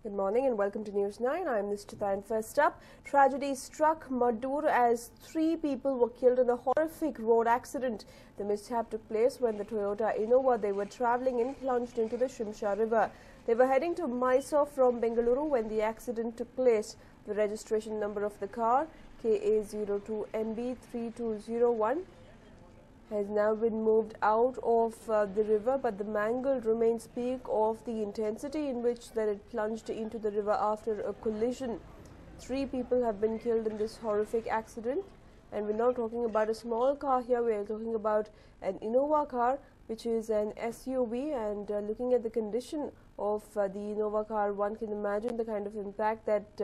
Good morning and welcome to News 9. I'm Nishtita, and first up, tragedy struck Maddur as 3 people were killed in a horrific road accident. The mishap took place when the Toyota Innova they were travelling in plunged into the Shimsha River. They were heading to Mysore from Bengaluru when the accident took place. The registration number of the car, KA02MB3201, has now been moved out of the river, but the mangled remains speak of the intensity in which that it plunged into the river after a collision. 3 people have been killed in this horrific accident, and we're not talking about a small car here. We're talking about an Innova car, which is an SUV, and looking at the condition of the Innova car, one can imagine the kind of impact that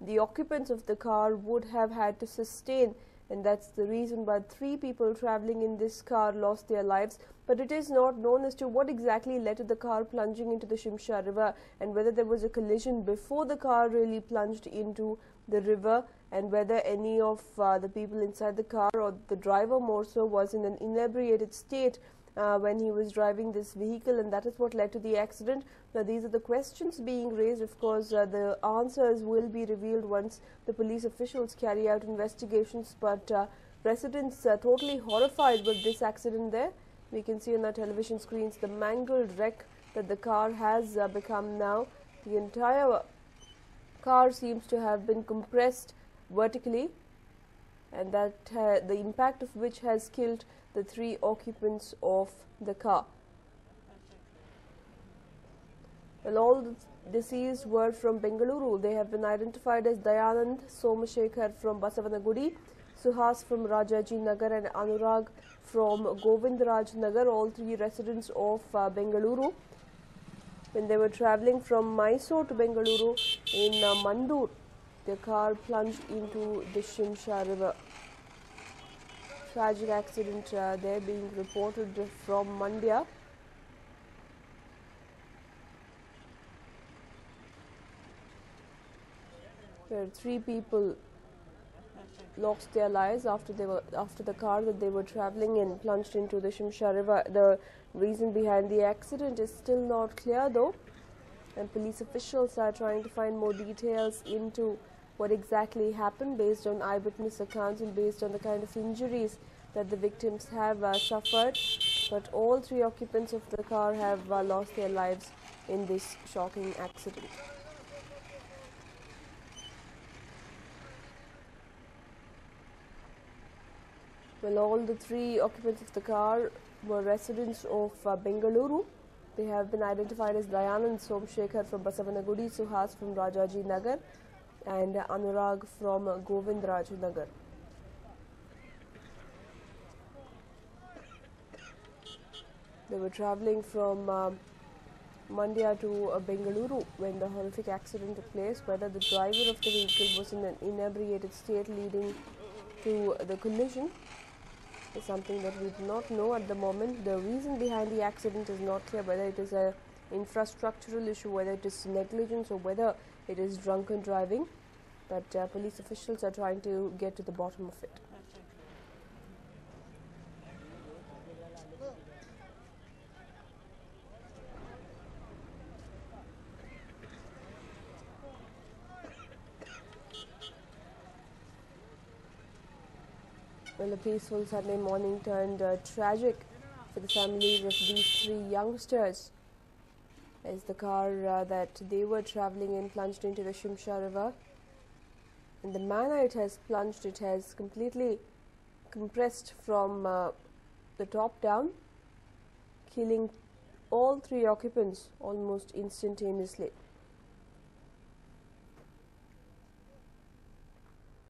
the occupants of the car would have had to sustain. And that's the reason why 3 people travelling in this car lost their lives. But it is not known as to what exactly led to the car plunging into the Shimsha River, and whether there was a collision before the car really plunged into the river, and whether any of the people inside the car, or the driver more so, was in an inebriated state when he was driving this vehicle, and that is what led to the accident. Now, these are the questions being raised. Of course, the answers will be revealed once the police officials carry out investigations, but residents are totally horrified with this accident there. We can see on our television screens the mangled wreck that the car has become now. The entire car seems to have been compressed vertically, and that the impact of which has killed the 3 occupants of the car. Well, all the deceased were from Bengaluru. They have been identified as Dayanand Somashekar from Basavanagudi, Suhas from Rajaji Nagar, and Anurag from Govindraj Nagar, all 3 residents of Bengaluru. When they were travelling from Mysore to Bengaluru in Mandur, their car plunged into the Shimsha River. Tragic accident there being reported from Mandya. Where 3 people lost their lives after the car that they were travelling in plunged into the Shimsha River. The reason behind the accident is still not clear though, and police officials are trying to find more details into what exactly happened based on eyewitness accounts and based on the kind of injuries that the victims have suffered. But all 3 occupants of the car have lost their lives in this shocking accident. Well, all the 3 occupants of the car were residents of Bengaluru. They have been identified as Dayanand Somashekar from Basavanagudi, Suhas from Rajaji Nagar, and Anurag from Govindraj Nagar. They were travelling from Mandya to Bengaluru when the horrific accident took place. Whether the driver of the vehicle was in an inebriated state leading to the collision is something that we do not know at the moment. The reason behind the accident is not clear, whether it is an infrastructural issue, whether it is negligence, or whether it is drunken driving. But police officials are trying to get to the bottom of it. Well, a peaceful Sunday morning turned tragic for the families of these 3 youngsters as the car that they were travelling in plunged into the Shimsha River. In the manner it has plunged, it has completely compressed from the top down, killing all 3 occupants almost instantaneously.